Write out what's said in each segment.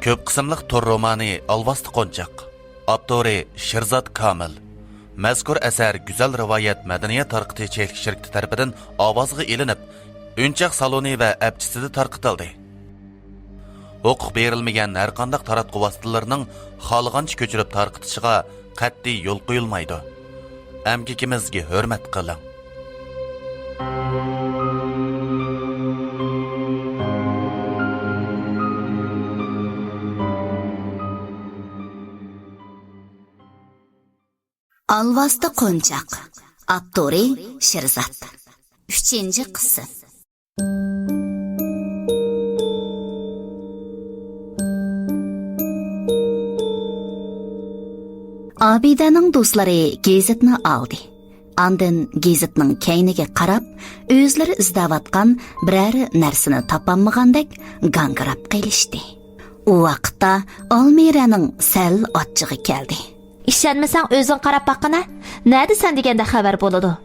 Ko'p qismliq tor romani Alvasti Qo'nchaq. Avtori Shirzod Komil. Mazkur asar Güzel Rivoyat Madaniyat tarqitish shirkati tarafidan ovozga ilinib, o'nchaq saloni va apchisida tarqitildi. Huquq berilmagan har qanday taratqu vositalarining xohlagancha ko'chirib tarqitishiga qat'iy yo'l qo'yilmaydi. Amgikimizga hurmat qiling. Alvasti Qo'nchaq. Avtori Shirzod. 3-qism. Abidaning do'stlari gazetni oldi. Ondan gazetning keyniga qarab, o'zlari izlayotgan biror narsani topolmagandek gangirab qilishdi. U vaqtda Almiraning sal ochchig'i keldi. İşenmesen özün qarab baqına, nädi sen degende xabar boludu.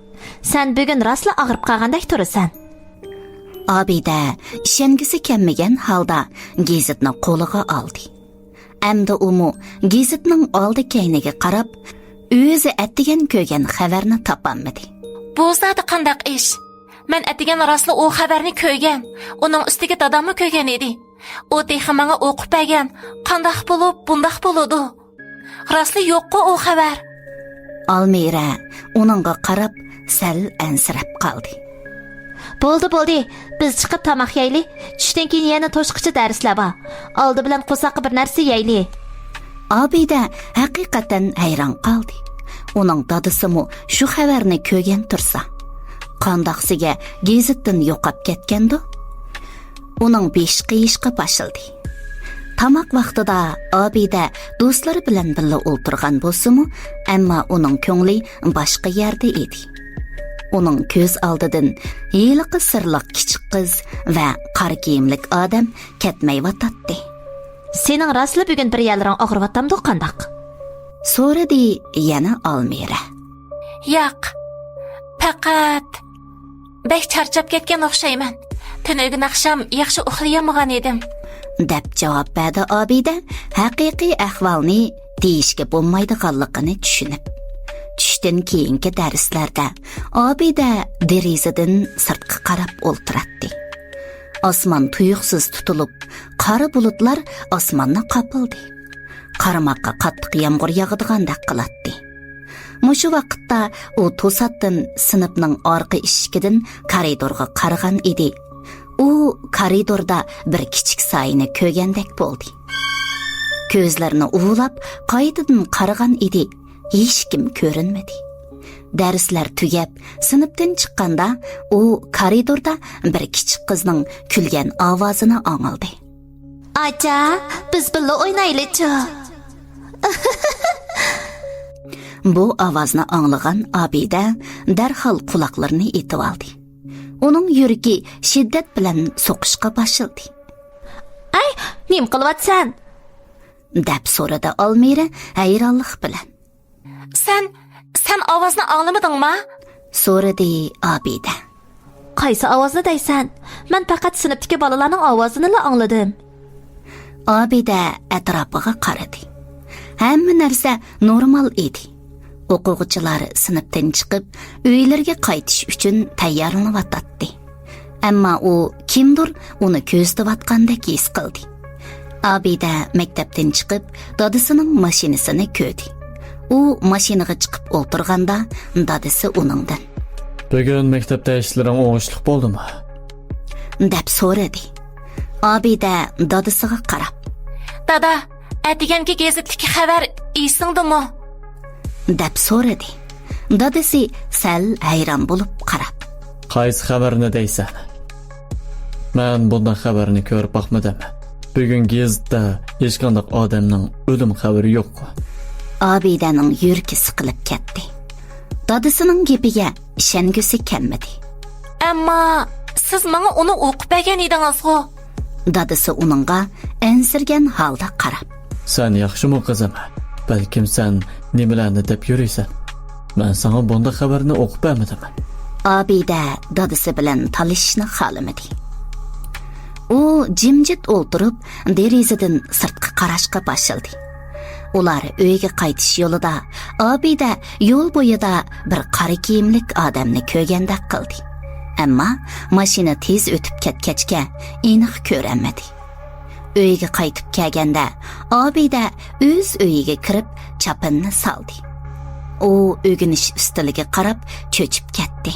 Sen bugün rastla ağırıp qalgandek turursan. Abida ishengisi kelmagan holda gazetni qo'liga oldi. Endi umu gazetning oldi keyniga qarab, o'zi atdigan ko'rgan xabarni topolmadi. Bu zati qandaq ish? Men atdigan rastla o xabarni ko'rgan. Uning ustiga dadamni ko'rgan edi. O texi menga o'qib bergan. Qandaq bo'lib, bundaq bo'ladi. Rastlı yo'q-ku o xabar. Almira uningga qarab sal ansirab qoldi. Bo'ldi. Biz chiqib tamoq yeyli. Tushdan keyin yana to'shqichi darslar bor. Oldi bilan qo'saqi bir narsa yeyli. Abida haqiqatan hayron qoldi. Uning dadisimi shu xabarni ko'rgan tursa, qandoqsiga gazetdan yo'qab ketgandi. Uning besh qiyishqa boshildi. Tamak vaqtida Abida do'stlari bilan birga o'ltirgan bo'lsa-mu, ammo uning ko'ngli boshqa yerda edi. Uning ko'z oldidan yiliqi sirliq kichik qiz va qora kiyimlik odam ketmayotdi. Sening rastli bugun bir yerlaring og'riyotamdi qandaq? So'radi yana Almira. Yo'q. Faqat bek charchab ketgan o'xshayman. Tunugun axsham yaxshi uxlayolmagan edim. deb javob berdi Abida, haqiqiy ahvolni deyishga bo'lmaydiganligini tushunib. Tushdan keyingi darslarda Abida derazadan sirtqa qarab o'ltiradi. Osmon tuyuqsiz tutilib, qora bulutlar osmonni qopildi. Qarmoqqa qattiq yomg'ir yog'adigandek qiladi. Mushu vaqtda u to'satdan sinfning orqa eshigidan koridorga qaragan edi. U koridorda bir kichik soyni ko'rgandek bo'ldi. Ko'zlarini uvlab qaytadan qaragan edi. Hech kim ko'rinmadi. Darslar tugab, sinfdan chiqqanda u koridorda bir kichik qizning kulgan ovozini angladi. Acha, biz birga o'ynaylik-chi. Bu ovozni anglagan Abida darhol quloqlarini etib oldi. Uning yuragi shiddat bilan so'qishga boshildi. Ay, nim qilyapsan? deb so'radi Almira hayronlik bilan. Sen ovozni anglamadingmi? so'radi Abida. Qaysi ovozni deysan? Men faqat sinfdagi bolalarning ovozini angladim. Abida atrofiga qaradi. Hamma narsa normal edi. O'quvchilar sinfdan chiqib, uylariga qaytish uchun tayyorlanayotdi. Ammo u kimdir uni ko'zlayotgandek his qildi. Abida maktabdan chiqib, dadasining mashinasini ko'rdi. U mashinaga chiqib o'tirganda dadasi uningdan: "Bugun maktabda ishlaring o'ngishli bo'ldimi?" deb so'radi. Abida dadasiga qarab: Dada, atiganki gazetdagi xabar esingdimi? deb so'radi. Dadasi sal hayron bo'lib qarab: "Qaysi xabarni deysan? Men bunday xabarni ko'rib boqmadim. Bugun gazetda hech qanday odamning o'lim xabari yo'q-ku." Abidaning yuragi siqilib ketdi. Dadasining gapiga ishongisi kelmadi. Ammo siz menga uni o'qib bergan edingiz-ku. Dadasi uningga ansirgan holda qarab: "Sen yaxshimi qizim? Balkim sen nimalarni deb yuraysan? Men sana bunday xabarni o'qib bermadim." Abida dadasi bilan talishishni xohlamadi. u jimjit o'ltirib derazadan sirtqa qarashga boshladi. ular uyga qaytish yo'lida Obida yo'l bo'yida bir qora kiyimlik odamni ko'rgandek qildi. Ammo mashina tez o'tib ketgachga aniq ko'rolmadi. Uyga qaytib kelganda Obida o'z uyiga kirib chapinni soldi. U o'ginish ustiliga qarab cho'chib ketdi.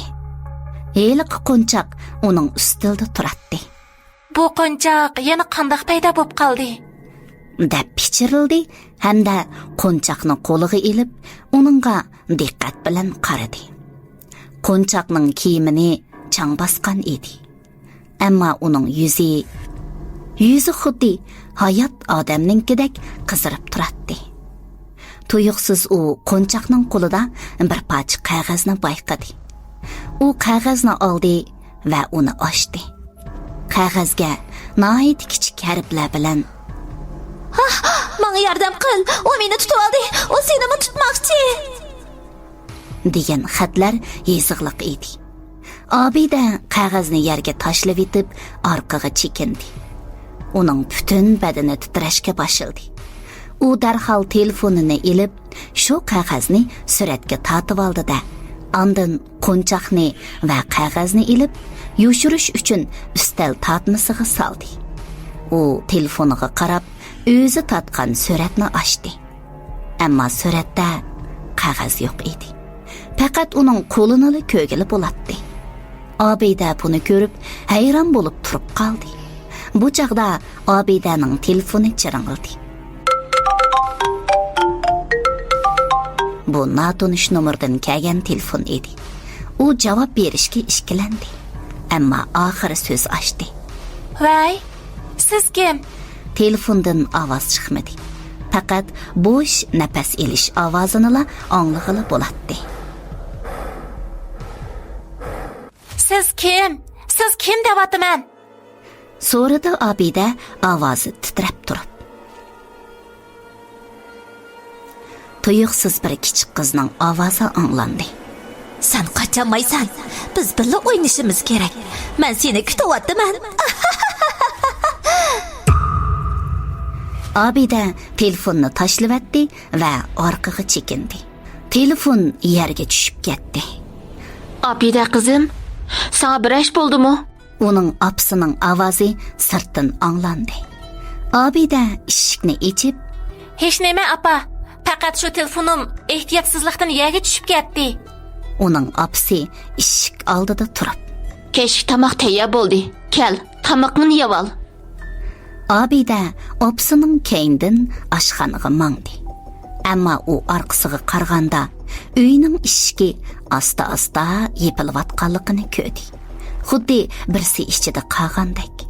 Heliq qo'nchoq uning ustida turardi. Bu qo'nchoq yana qandoq paydo bo'lib qoldi? deb pichirildi hamda qo'nchoqni qo'liga ilib uningga diqqat bilan qaradi. Qo'nchoqning kiyimini chang bosgan edi. Ammo uning yuzi xuddi hayot odamninkidek qizarib turardi. Tuyuqsiz u qo'nchoqning qo'lida bir parcha qog'ozni payqadi. U qog'ozni oldi va uni ochdi. Qog'ozga nihoyat kichik harflar bilan Menga yordam qil. U meni tutib oldi. U seni tutmoqchi. degan xatlar yezig'liq edi. Obida qog'ozni yerga tashlab etib, orqaga chekindi. Uning butun badani titrashga boshladi. U darhol telefonini ilib, shu qog'ozni suratga tortib oldi-da, ondan qo'nchoqni va qog'ozni ilib, yoshirish uchun ustal tortmasiga soldi. U telefoniga qarab, o'zi tatgan suratni ochdi. Ammo suratda qog'oz yo'q edi. Faqat uning qo'lini ko'gili bo'ladi. Obida buni ko'rib, hayron bo'lib turib qoldi. Bu chaqda Obidaning telefoni chiringildi. Bu notanish nomerdan kelgan telefon edi. U javob berishga ishkilandi. Ammo oxiri so'z ochdi. Voy, siz kim? Telefondan ovoz chiqmadi. Faqat bo'sh nafas elish ovozini anglag'ili bo'ladi. Siz kim? Siz kim deyapman? So'radi Obida ovozi titrab turib. Tuyuqsiz bir kichik qizning ovozi anglandi. Sen qocholmaysan. Biz birga o'ynashimiz kerak. Men seni kutyapman. Obida telefonni tashlavatdi va orqaga chekindi. Telefon yerga tushib ketdi. Obida qizim, sana bir ish bo'ldimi? Uning opsining ovozi sirtdan anglandi. Obida eshikni ochib, Hech nima, apa. Faqat shu telefonim ehtiyotsizlikdan yerga tushib ketdi. uning opsi eshik oldida turib, Kechki tomoq tayyor bo'ldi. Kel, tomoqni yeb ol. Obida opsining keyindan oshxonaga mangdi. Ammo u orqasiga qaraganda uyning eshigi asta-asta yepilayotganligini ko'rdi. Xuddi birsi ichida qolgandek.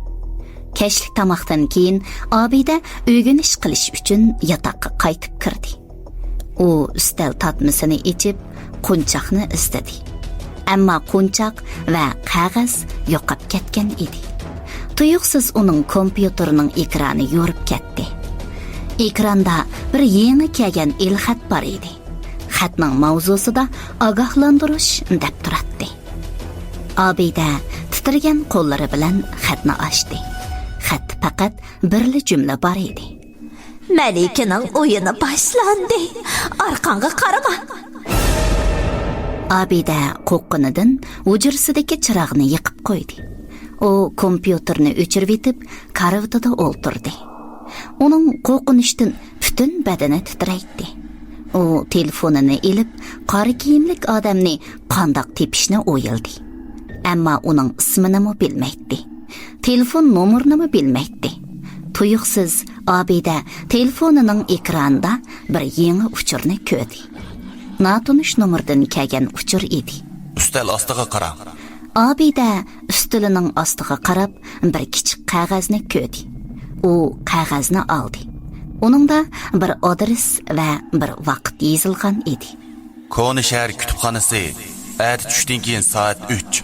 Kechlik tomoqdan keyin Obida o'rganish qilish uchun yotoqqa qaytib kirdi. U ustal tatmisini ichib, qo'nchoqni izladi. Ammo qo'nchoq va qog'oz yo'qolib ketgan edi. Tuyuqsiz uning kompyuterining ekrani yorib ketdi. Ekranda bir yangi kelgan ilxat bor edi. Xatning mavzusida ogohlantirish deb turadi. Obida titragan qo'llari bilan xatni ochdi. Xat faqat birli jumla bor edi. Malikaning o'yini boshlandi. Orqangga qarama. Obida qo'qqinidan hujrasidagi chiroqni yoqib qo'ydi. U kompyuterni o'chirib etib, karavotida o'ltirdi. Uning qo'rqinishdan butun badani titraydi. U telefonini ilib, qora kiyimlik odamni qandoq tepishni o'yildi. Ammo uning ismini bilmaydi. Telefon nomerini bilmaydi. Tuyuqsiz Obida telefonining ekranida bir yangi uchurni ko'rdi. Notanish nomerdan kelgan uchur edi. Ustal ostiga qarang. Obida ustilining ostiga qarab bir kichik qog'ozni ko'rdi. U qog'ozni oldi. Uningda bir adres va bir vaqt yozilgan edi. Koni shahar kutubxonasi. At tushdan keyin soat 3.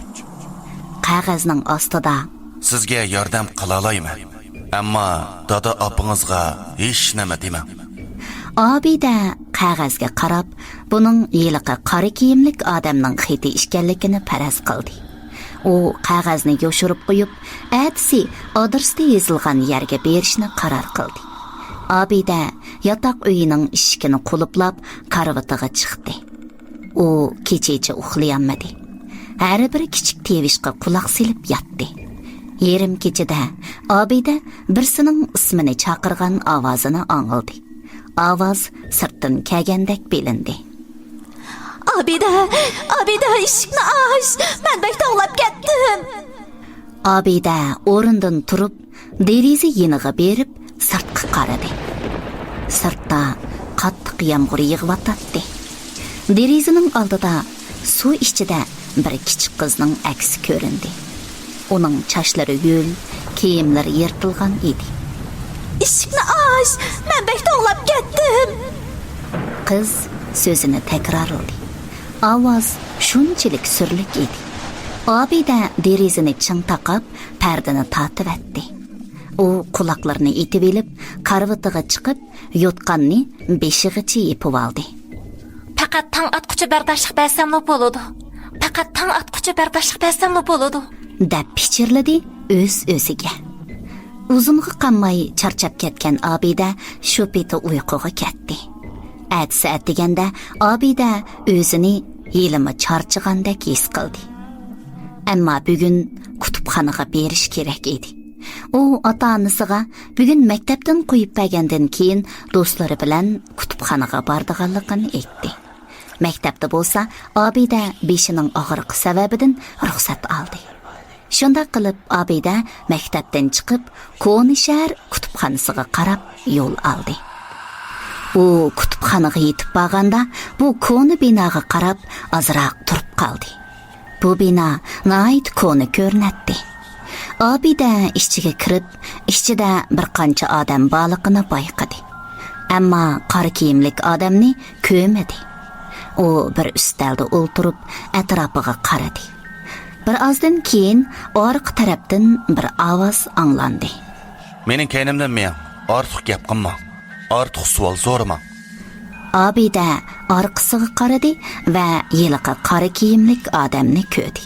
Qog'ozning ostida Sizga yordam qila olayman. Ammo dada opingizga hech nima demang. Obida qog'ozga qarab, buning yiliqi qora kiyimlik odamning xati ekanligini faraz qildi. u qog'ozni yoshirib qo'yib, atisi adresda yozilgan yerga berishni qaror qildi. Abida yotoq uyining eshigini qulflab, karvatiga chiqdi. U kechacha uxlayolmadi. Har bir kichik tevishga quloq silib yotdi. Yerim kechada Abida birsining ismini chaqirgan ovozini angladi. Ovoz sirtdan kelgandek bilindi. Abida eshikni och, men bek tog'lab ketdim. Abida o'rindan turib, deraza yeniga berib, sirtqa qaradi. Sirtda qattiq yomg'ir yig'vatdi. Derazaning oldida suv ichida bir kichik qizning aksi ko'rindi. Uning sochlari yo'l, kiyimlari yirtilgan edi. Eshikni och, men bek tog'lab ketdim. Qiz so'zini takrorladi. Ovoz shunchalik surlik edi. Abida derazani ching taqab, pardani tortib etdi. U quloqlarini etib elib, karvatiga chiqib, yotqanni beshig'icha yepib oldi. Faqat tang atquchi bardoshlik bersamli bo'ladi. Faqat tang atquchi bardoshlik bersamli bo'ladi. deb pichirladi o'z-o'ziga. Uzunga qolmay charchab ketgan Abida shu peti uyquga ketdi. Atsi atiganda Abida o'zini yelimi charchigandek his qildi. Ammo bugun kutubxonaga berish kerak edi. U ota-onasiga bugun maktabdan qo'yib bergandan keyin do'stlari bilan kutubxonaga bordiganligini aytdi. Maktabda bo'lsa, Abida beshining og'riqi sababidan ruxsat oldi. Shunda qilib Abida maktabdan chiqib, Ko'nishar kutubxonasiga qarab yo'l oldi. U kutubxonaga yetib borganda, bu ko'ni binoga qarab ozroq turib qoldi. Bu bino nihoyat ko'ni ko'rinadi. Abida ichiga kirib, ichida bir qancha odam borligini payqadi. Ammo qora kiyimlik odamni ko'rmadi. U bir ustalda o'ltirib, atrofiga qaradi. Bir ozdan keyin orqa tarafdan bir ovoz anglandi. Mening kaynimdan men ortiq gap qilma. Ortiq savol so'rama. Abida orqasiga qaradi va yiliqi qora kiyimlik odamni ko'rdi.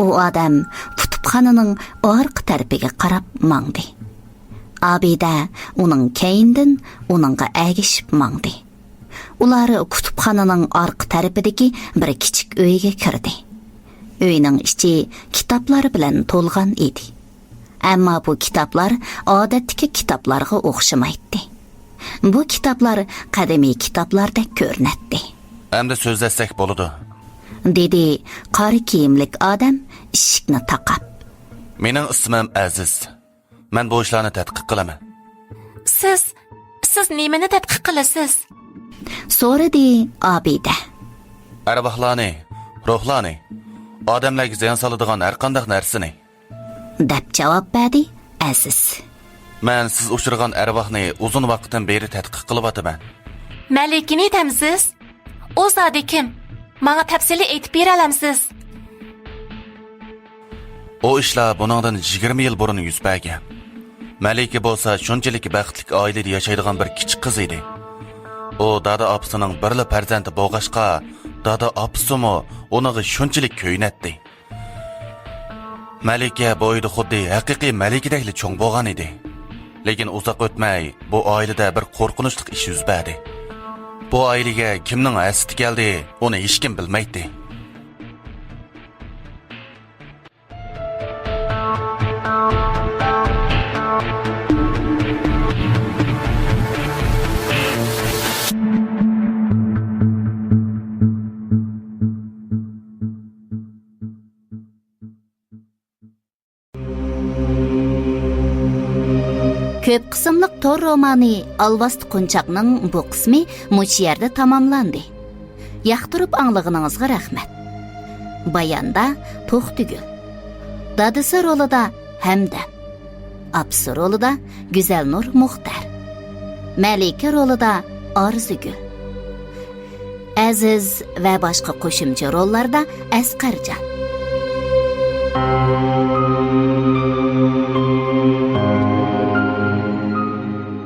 U odam kutubxonaning orqa tarafiga qarab mangdi. Abida uning keyindan uningga agishib mangdi. Ular kutubxonaning orqa tarafidagi bir kichik uyga kirdi. Uyning ichi kitoblar bilan to'lgan edi. Ammo bu kitoblar odatdagi kitoblarga o'xshamaydi. Bu kitoblar qadimiy kitoblardek ko'rinadi. Endi so'zlasak bo'ladi, dedi qora kiyimlik odam eshikni taqab. Mening ismim Aziz. Men bu ishlarni tadqiq qilaman. Siz nimani tadqiq qilasiz? So'radi Abida. Arvohlarni, ruhlarni, odamlarga ziyon soladigan har qanday narsani. deb javob berdi Aziz. Men siz uchirgan arvohni uzun vaqtdan beri tadqiq qilyapman. Malikini tamsiz? O zodi kim? Menga tafsili aytib bera olamsiz? O ishlar buningdan 20 yil burun yuz bergan. Malika bo'lsa shunchalik baxtli oilada yashaydigan bir kichik qiz edi. O dada opasining birli farzandi bo'lg'ashqa, dada opasimi uniga shunchalik ko'ynatdi. Malika bo'yida xuddi haqiqiy malikadek cho'ng bo'lgan edi. Lekin uzoq o'tmay bu oilada bir qo'rqinchli ish yuz berdi. Bu oilaga kimning asiti keldi, uni hech kim bilmaydi. Ko'p qismliq tor romani Alvasti Qo'nchaqning bu qismi mush yerda tamomlandi. Yoqtirib anglag'iningizga rahmat. Bayonda To'xtigul. Dadisi rolida Hamda. Apsi rolida Go'zalnur Muxtar. Malika rolida Orzugul. Aziz va boshqa qo'shimcha rollarda Asqarjon.